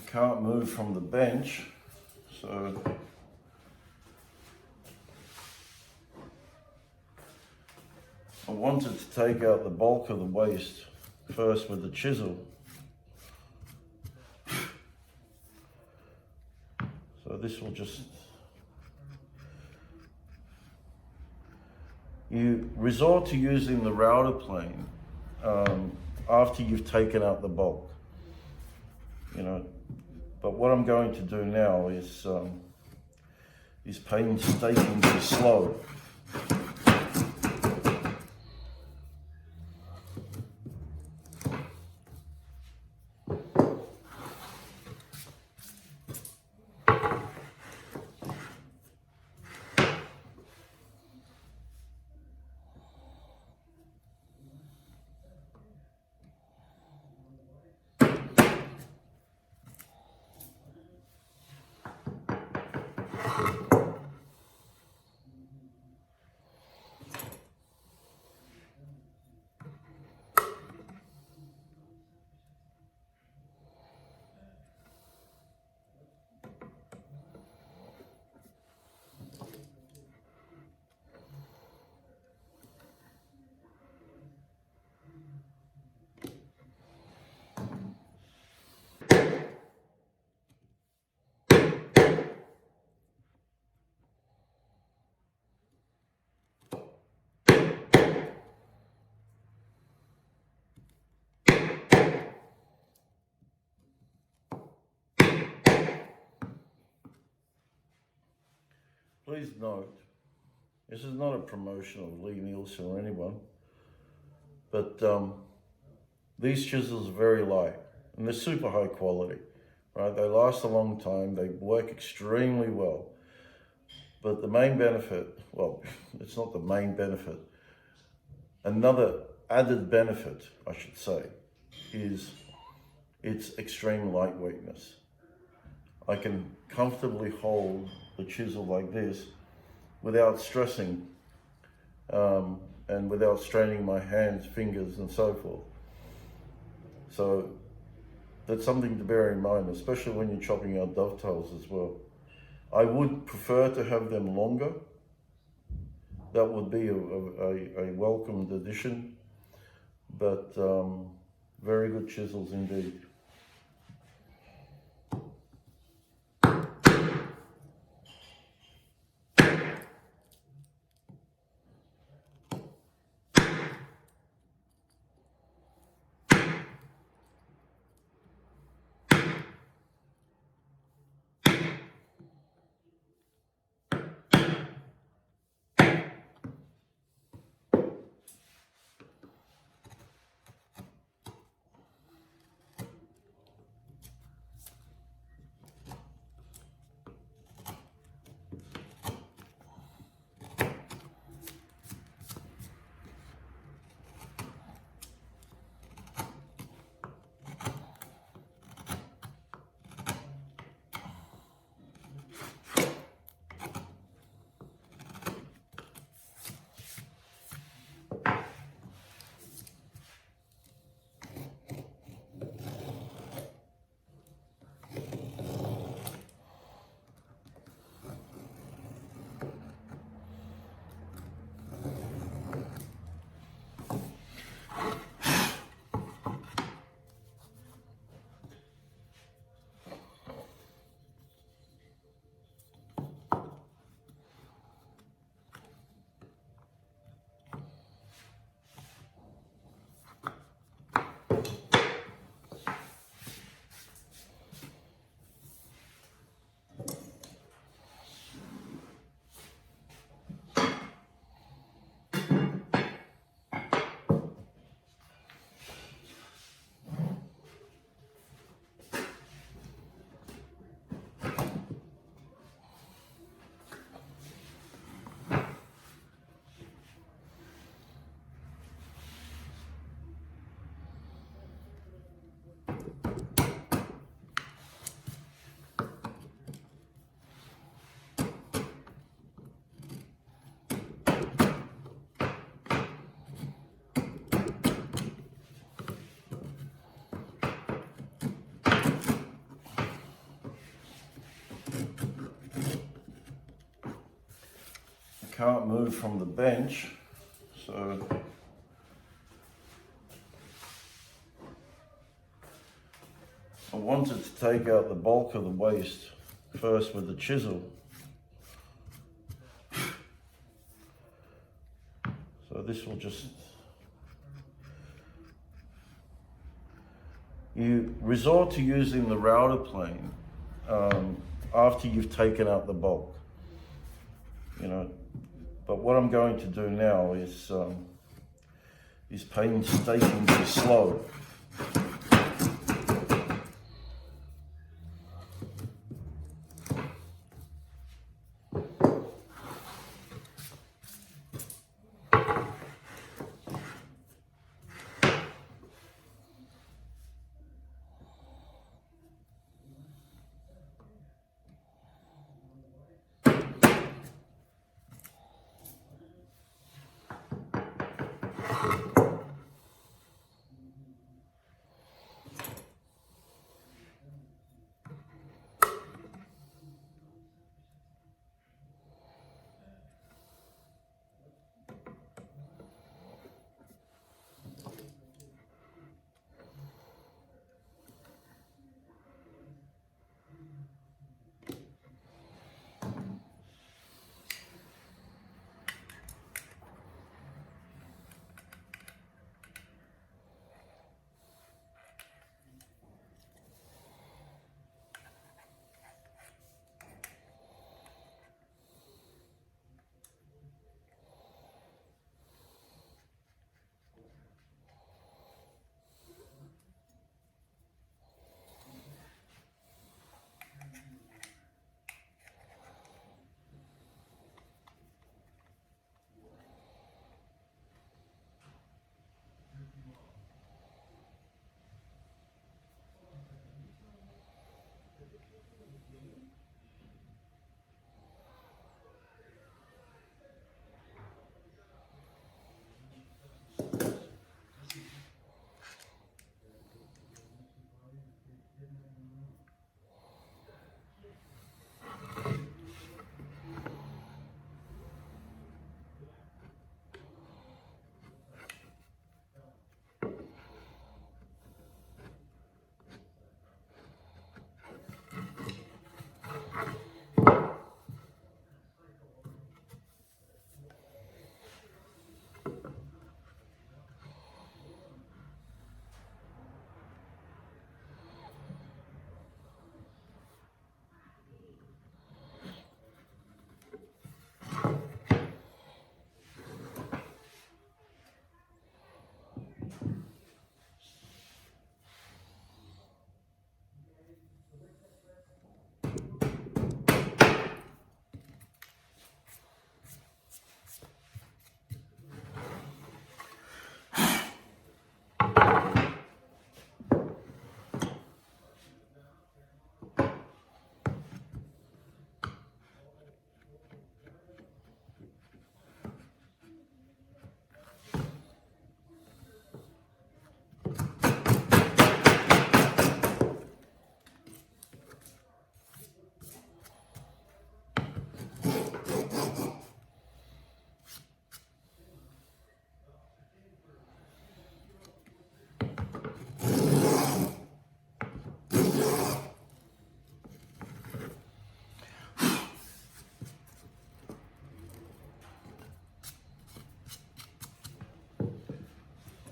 Can't move from the bench, so I wanted to take out the bulk of the waste first with the chisel. So this will just, you resort to using the router plane after you've taken out the bulk, you know. But what I'm going to do now is painstakingly slow. Please note, this is not a promotion of Lee Nielsen or anyone, but these chisels are very light and they're super high quality, right? They last a long time, they work extremely well. But the main benefit, well, it's not the main benefit, another added benefit, I should say, is its extreme lightweightness. I can comfortably hold the chisel like this without stressing and without straining my hands, fingers, and so forth. So that's something to bear in mind, especially when you're chopping out dovetails as well. I would prefer to have them longer. That would be a welcomed addition, but very good chisels indeed. Can't move from the bench, so I wanted to take out the bulk of the waste first with the chisel. So this will just, you resort to using the router plane after you've taken out the bulk, you know. But what I'm going to do now is painstakingly slow.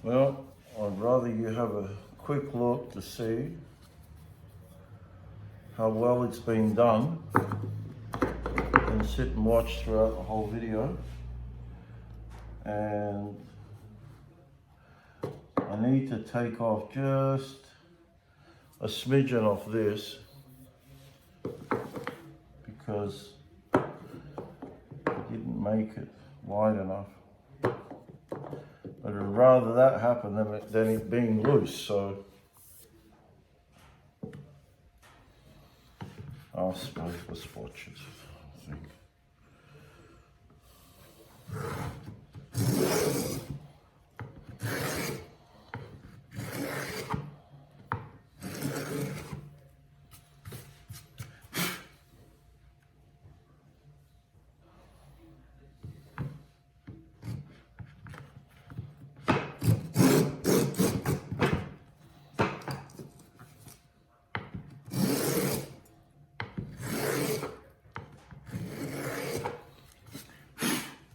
Well, I'd rather you have a quick look to see how well it's been done and sit and watch throughout the whole video. And I need to take off just a smidgen off this because I didn't make it wide enough. But I'd rather that happen than it being loose, so I suppose let's watch it, I think.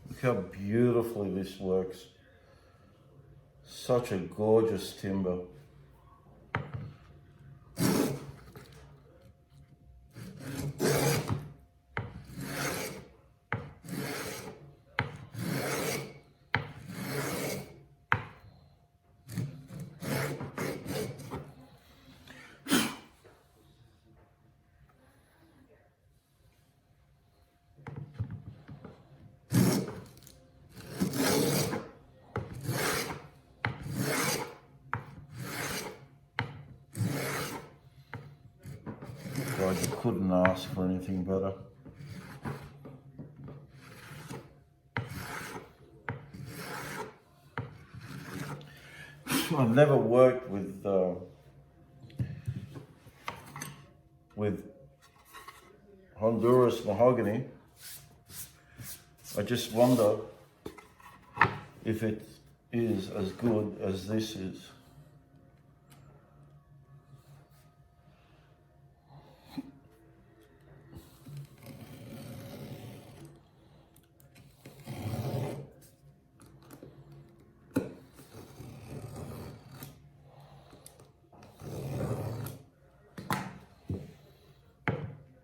Look how beautifully this works. Such a gorgeous timber. God, you couldn't ask for anything better. I've never worked with Honduras mahogany. I just wonder if it is as good as this is.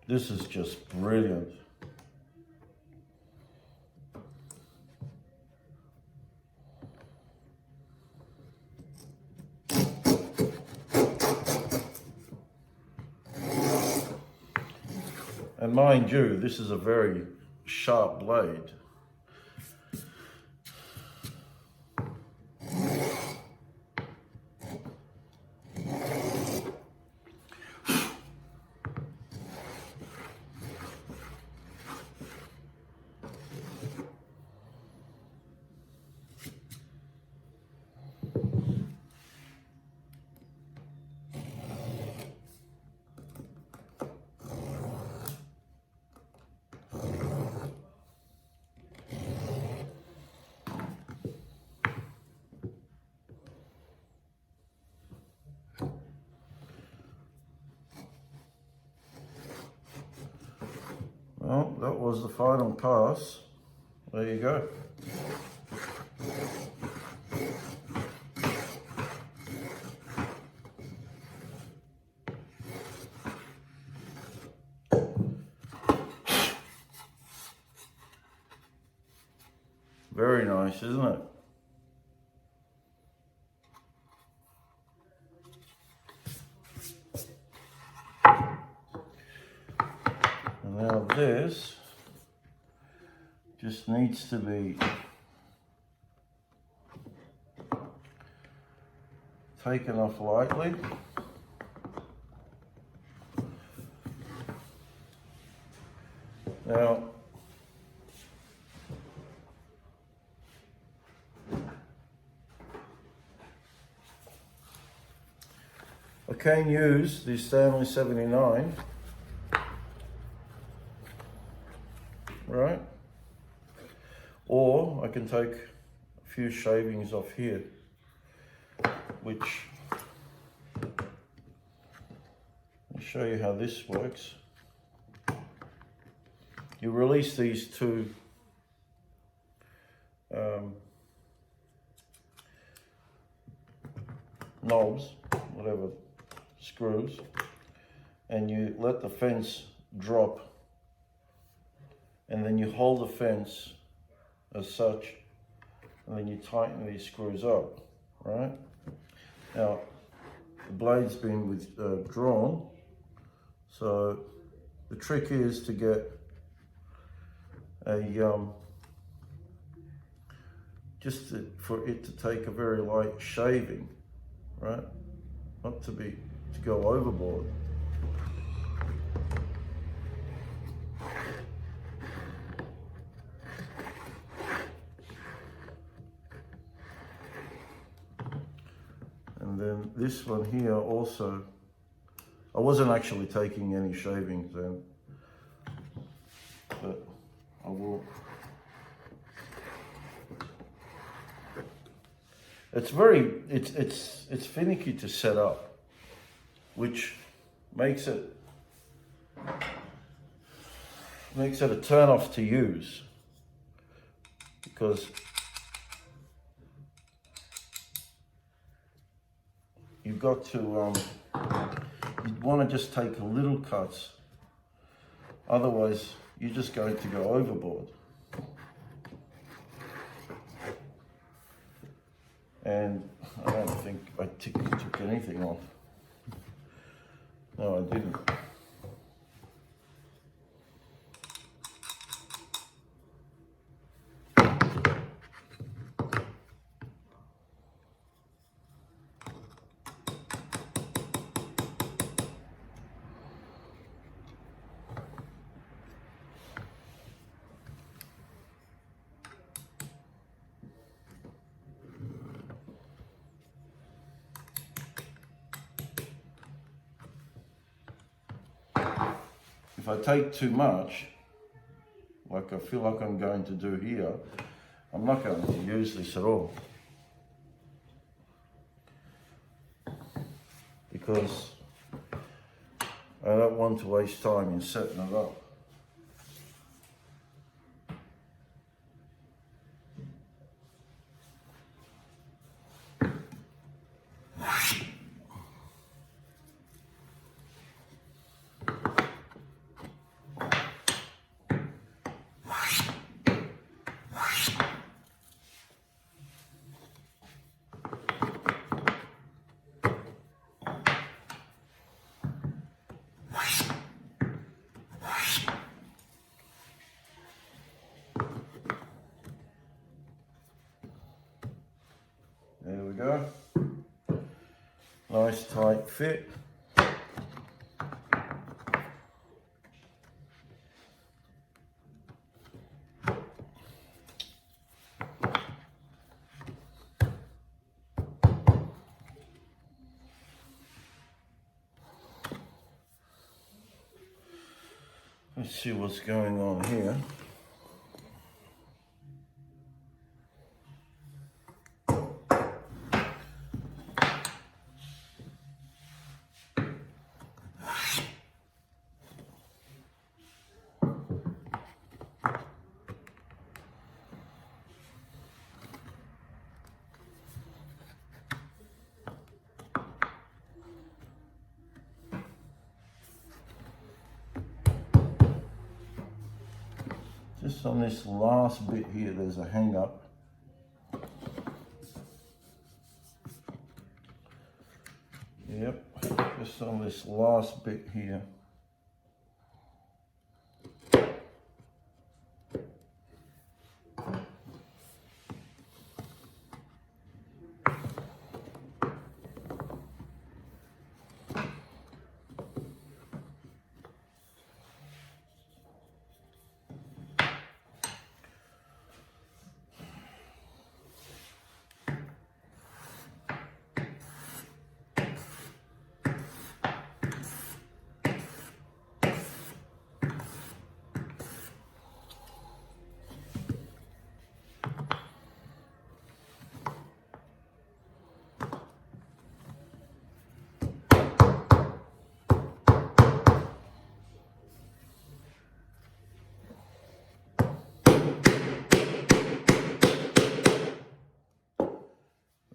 This is just brilliant. And mind you, this is a very sharp blade. Well, that was the final pass. There you go. Very nice, isn't it? And now this just needs to be taken off lightly. Now, I can use the Stanley 79, right? Or I can take a few shavings off here, which, let me show you how this works. You release these two knobs, whatever, screws, and you let the fence drop, and then you hold the fence as such, and then you tighten these screws up, right? Now, the blade's been withdrawn, so the trick is to get for it to take a very light shaving, right? Not to go overboard. And then this one here also, I wasn't actually taking any shavings then, but I will. It's finicky to set up, which makes it a turn off to use, because you've got to you want to just take a little cuts, otherwise you're just going to go overboard. And I don't think I took anything off. No, I didn't. If I take too much, like I feel like I'm going to do here, I'm not going to use this at all. Because I don't want to waste time in setting it up. There we go. Nice tight fit. Let's see what's going on here. Just on this last bit here, there's a hang up. Yep, just on this last bit here.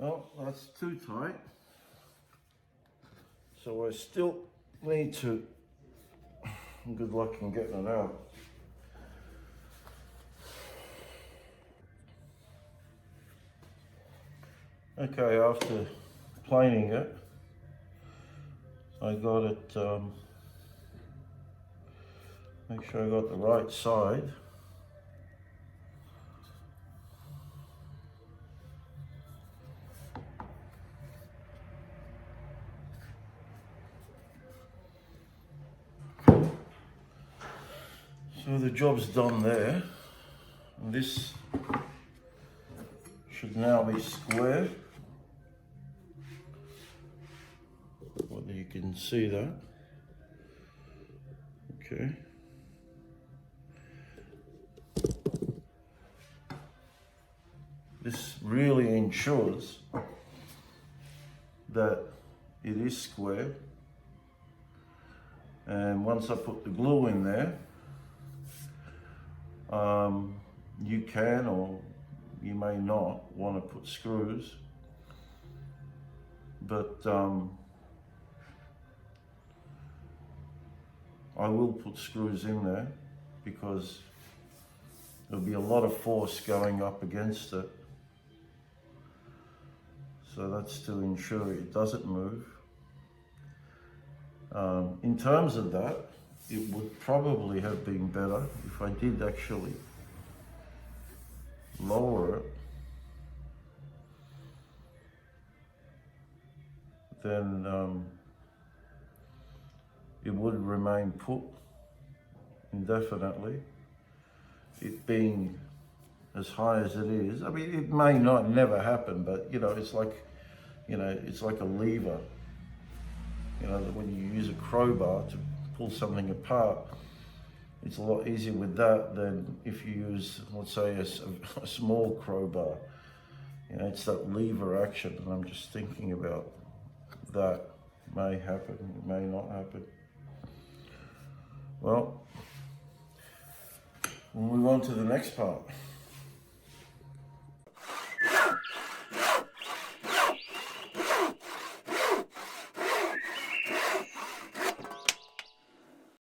Well, that's too tight. So I still need to, good luck in getting it out. Okay, after planing it, I got it, make sure I got the right side. So the job's done there. And this should now be square. Whether you can see that. Okay. This really ensures that it is square. And once I put the glue in there, you can or you may not want to put screws, but I will put screws in there because there'll be a lot of force going up against it. So that's to ensure it doesn't move. In terms of that, it would probably have been better if I did actually lower it. Then it would remain put indefinitely. It being as high as it is, I mean, it may not never happen, but you know, it's like a lever. You know, that when you use a crowbar to pull something apart, it's a lot easier with that than if you use, let's say, a small crowbar. You know, it's that lever action, and I'm just thinking about that. May happen, it may not happen. Well, we'll move on to the next part.